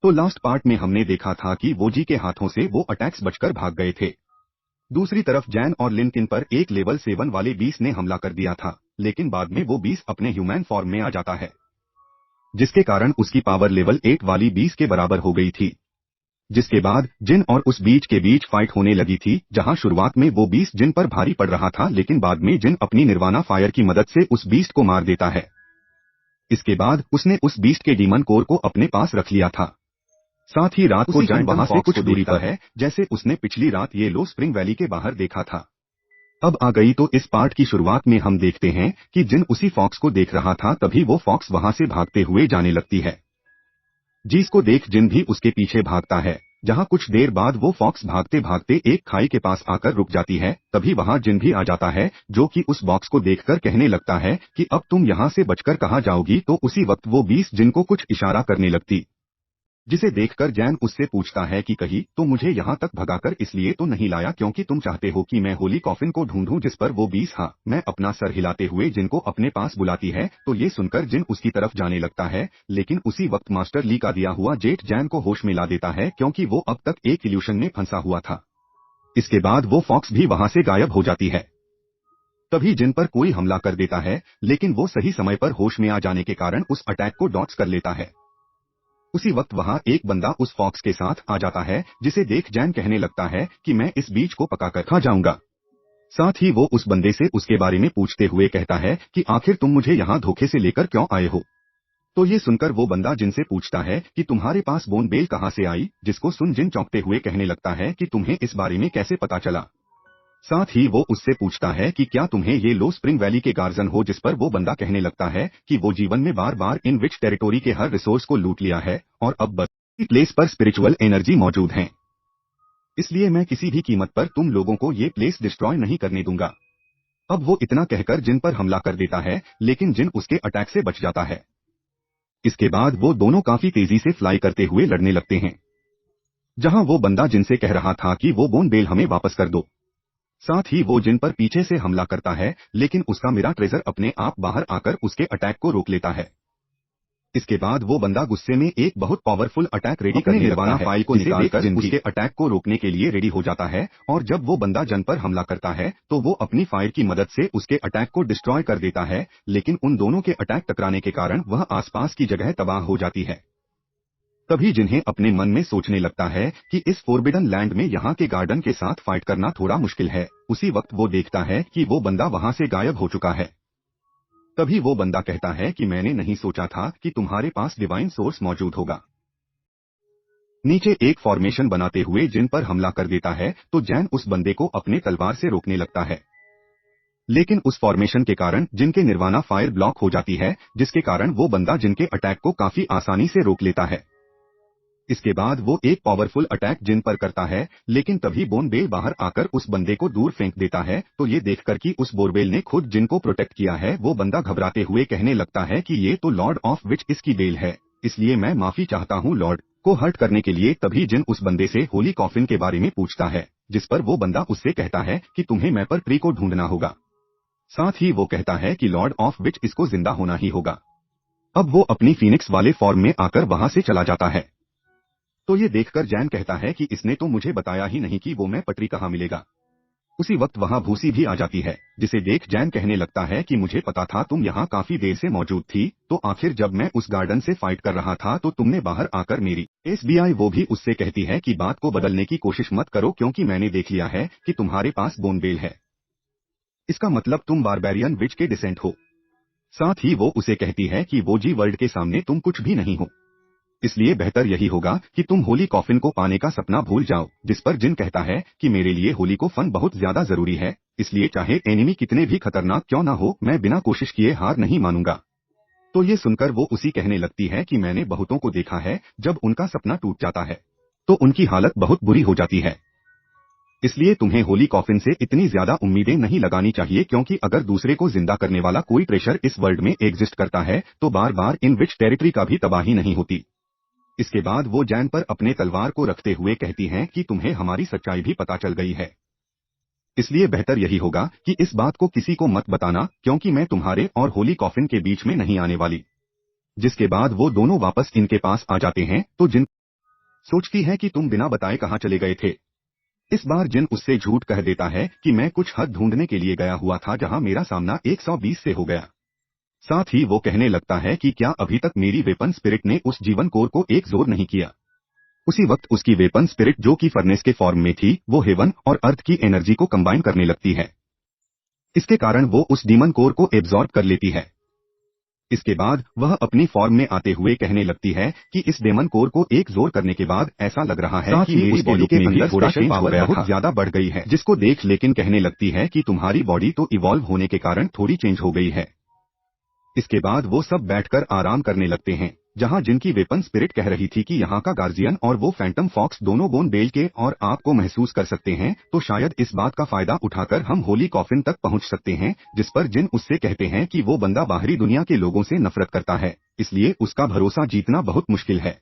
तो last part में हमने देखा था कि वोजी के हाथों से वो अटैक्स बचकर भाग गए थे। दूसरी तरफ जैन और लिनकिन पर एक लेवल 7 वाले बीस ने हमला कर दिया था, लेकिन बाद में वो बीस अपने ह्यूमन फॉर्म में आ जाता है, जिसके कारण उसकी पावर लेवल 8 वाली 20 के बराबर हो गई थी। जिसके बाद जिन और उस बीच के बीच फाइट होने लगी थी, जहां शुरुआत में वो 20 जिन पर भारी पड़ रहा था, लेकिन बाद में जिन अपनी निर्वाणा फायर की मदद से उस बीस्ट को मार देता है। इसके बाद उसने उस बीस्ट के डीमन कोर को अपने पास रख लिया था। साथ ही रात को जैन वहां से कुछ दूरी पर है, जैसे उसने पिछली रात ये लो स्प्रिंग वैली के बाहर देखा था। अब आ गई तो इस पार्ट की शुरुआत में हम देखते हैं कि जिन उसी फॉक्स को देख रहा था, तभी वो फॉक्स वहां से भागते हुए जाने लगती है। जिसको देख जिन भी उसके पीछे भागता है। जहां कुछ देर बाद वो फॉक्स भागते भागते एक खाई के पास आकर रुक जाती है, तभी वहां जिन भी आ जाता है, जो कि उस बॉक्स को देखकर कहने लगता है कि अब तुम यहां से बचकर कहां जाओगी। तो उसी वक्त वो 20 जिन को कुछ इशारा करने लगती, जिसे देखकर जैन उससे पूछता है कि कहीं तो मुझे यहाँ तक भगाकर इसलिए तो नहीं लाया क्योंकि तुम चाहते हो कि मैं होली कॉफिन को ढूंढूं। जिस पर वो 20 हाँ मैं अपना सर हिलाते हुए जिन को अपने पास बुलाती है। तो ये सुनकर जिन उसकी तरफ जाने लगता है, लेकिन उसी वक्त मास्टर ली का दिया हुआ जेट जैन को होश में ला देता है, क्योंकि वो अब तक एक इल्यूशन में फंसा हुआ था। इसके बाद वो फॉक्स भी वहां से गायब हो जाती है। तभी जिन पर कोई हमला कर देता है, लेकिन वो सही समय पर होश में आ जाने के कारण उस अटैक को डॉट्स कर लेता है। उसी वक्त वहां एक बंदा उस फॉक्स के साथ आ जाता है, जिसे देख जैन कहने लगता है कि मैं इस बीज को पकाकर खा जाऊंगा। साथ ही वो उस बंदे से उसके बारे में पूछते हुए कहता है कि आखिर तुम मुझे यहाँ धोखे से लेकर क्यों आए हो। तो ये सुनकर वो बंदा जिनसे पूछता है कि तुम्हारे पास बोन बेल कहाँ से आई, जिसको सुन जिन चौंकते हुए कहने लगता है कि तुम्हें इस बारे में कैसे पता चला। साथ ही वो उससे पूछता है कि क्या तुम्हें ये लो स्प्रिंग वैली के गार्जियन हो, जिस पर वो बंदा कहने लगता है कि वो जीवन में बार बार इन विच टेरिटोरी के हर रिसोर्स को लूट लिया है और अब बस इसी प्लेस पर स्पिरिचुअल एनर्जी मौजूद है, इसलिए मैं किसी भी कीमत पर तुम लोगों को ये प्लेस डिस्ट्रॉय नहीं करने दूंगा। अब वो इतना कहकर जिन पर हमला कर देता है, लेकिन जिन उसके अटैक से बच जाता है। इसके बाद वो दोनों काफी तेजी से फ्लाई करते हुए लड़ने लगते हैं, जहां वो बंदा जिनसे कह रहा था कि वो बोन बेल हमें वापस कर दो। साथ ही वो जिन पर पीछे से हमला करता है, लेकिन उसका मिरा ट्रेजर अपने आप बाहर आकर उसके अटैक को रोक लेता है। इसके बाद वो बंदा गुस्से में एक बहुत पावरफुल अटैक रेडी करने निर्वाणा फाइल को निकालकर जिन उसके अटैक को रोकने के लिए रेडी हो जाता है, और जब वो बंदा जन पर हमला करता है, तो वो अपनी फायर की मदद से उसके अटैक को डिस्ट्रॉय कर देता है, लेकिन उन दोनों के अटैक टकराने के कारण वह आसपास की जगह तबाह हो जाती है। तभी जिन्हें अपने मन में सोचने लगता है कि इस फोरबिडन लैंड में यहाँ के गार्डन के साथ फाइट करना थोड़ा मुश्किल है। उसी वक्त वो देखता है कि वो बंदा वहां से गायब हो चुका है। तभी वो बंदा कहता है कि मैंने नहीं सोचा था कि तुम्हारे पास डिवाइन सोर्स मौजूद होगा। नीचे एक फॉर्मेशन बनाते हुए जिन पर हमला कर देता है, तो जैन उस बंदे को अपने तलवार से रोकने लगता है, लेकिन उस फॉर्मेशन के कारण जिनके निर्वाणा फायर ब्लॉक हो जाती है, जिसके कारण वो बंदा जिनके अटैक को काफी आसानी से रोक लेता है। इसके बाद वो एक पावरफुल अटैक जिन पर करता है, लेकिन तभी बोन बेल बाहर आकर उस बंदे को दूर फेंक देता है। तो ये देखकर कि उस बोरबेल ने खुद जिन को प्रोटेक्ट किया है, वो बंदा घबराते हुए कहने लगता है कि ये तो लॉर्ड ऑफ विच इसकी बेल है, इसलिए मैं माफी चाहता हूँ लॉर्ड को हर्ट करने के लिए। तभी जिन उस बंदे से होली कॉफिन के बारे में पूछता है, जिस पर वो बंदा उससे कहता है कि तुम्हें मैपर ट्री को ढूंढना होगा। साथ ही वो कहता है कि लॉर्ड ऑफ विच इसको जिंदा होना ही होगा। अब वो अपनी फीनिक्स वाले फॉर्म में आकर वहां से चला जाता है। तो ये देखकर जैन कहता है कि इसने तो मुझे बताया ही नहीं कि वो मैं पटरी कहाँ मिलेगा। उसी वक्त वहां भूसी भी आ जाती है, जिसे देख जैन कहने लगता है कि मुझे पता था तुम यहाँ काफी देर से मौजूद थी, तो आखिर जब मैं उस गार्डन से फाइट कर रहा था तो तुमने बाहर आकर मेरी एसबीआई वो भी उससे कहती है कि बात को बदलने की कोशिश मत करो, क्योंकि मैंने देख लिया है कि तुम्हारे पास बोन बेल है। इसका मतलब तुम बारबेरियन विच के डिसेंट हो। साथ ही वो उसे कहती है कि वो जी वर्ल्ड के सामने तुम कुछ भी नहीं हो, इसलिए बेहतर यही होगा कि तुम होली कॉफिन को पाने का सपना भूल जाओ। जिस पर जिन कहता है कि मेरे लिए होली को फन बहुत ज्यादा जरूरी है, इसलिए चाहे एनिमी कितने भी खतरनाक क्यों ना हो, मैं बिना कोशिश किए हार नहीं मानूंगा। तो ये सुनकर वो उसी कहने लगती है कि मैंने बहुतों को देखा है, जब उनका सपना टूट जाता है तो उनकी हालत बहुत बुरी हो जाती है। इसलिए तुम्हें होली कॉफिन से इतनी ज्यादा उम्मीदें नहीं लगानी चाहिए, क्योंकि अगर दूसरे को जिंदा करने वाला कोई प्रेशर इस वर्ल्ड में एग्जिस्ट करता है, तो बार बार इन विच टेरिटरी का भी तबाही नहीं होती। इसके बाद वो जैन पर अपने तलवार को रखते हुए कहती हैं कि तुम्हें हमारी सच्चाई भी पता चल गई है, इसलिए बेहतर यही होगा कि इस बात को किसी को मत बताना, क्योंकि मैं तुम्हारे और होली कॉफिन के बीच में नहीं आने वाली। जिसके बाद वो दोनों वापस इनके पास आ जाते हैं, तो जिन सोचती है कि तुम बिना बताए कहाँ चले गए थे। इस बार जिन उससे झूठ कह देता है कि मैं कुछ हद ढूंढने के लिए गया हुआ था जहां मेरा सामना 120 से हो गया। साथ ही वो कहने लगता है कि क्या अभी तक मेरी वेपन स्पिरिट ने उस जीवन कोर को एक जोर नहीं किया। उसी वक्त उसकी वेपन स्पिरिट जो कि फर्नेस के फॉर्म में थी वो हेवन और अर्थ की एनर्जी को कंबाइन करने लगती है। इसके कारण वो उस डीमन कोर को एब्जॉर्ब कर लेती है। इसके बाद वह अपनी फॉर्म में आते हुए कहने लगती है कि इस डेमन कोर को एक जोर करने के बाद ऐसा लग रहा है कि मेरी बॉडी के अंदर थोड़ा चेंज पावर बहुत ज्यादा बढ़ गई है, जिसको देख लेकिन कहने लगती है कि तुम्हारी बॉडी तो इवॉल्व होने के कारण थोड़ी चेंज हो गई है। इसके बाद वो सब बैठकर आराम करने लगते हैं, जहां जिनकी वेपन स्पिरिट कह रही थी कि यहाँ का गार्जियन और वो फैंटम फॉक्स दोनों बोन बेल के और आपको महसूस कर सकते हैं, तो शायद इस बात का फायदा उठाकर हम होली कॉफिन तक पहुंच सकते हैं, जिस पर जिन उससे कहते हैं कि वो बंदा बाहरी दुनिया के लोगों से नफरत करता है, इसलिए उसका भरोसा जीतना बहुत मुश्किल है।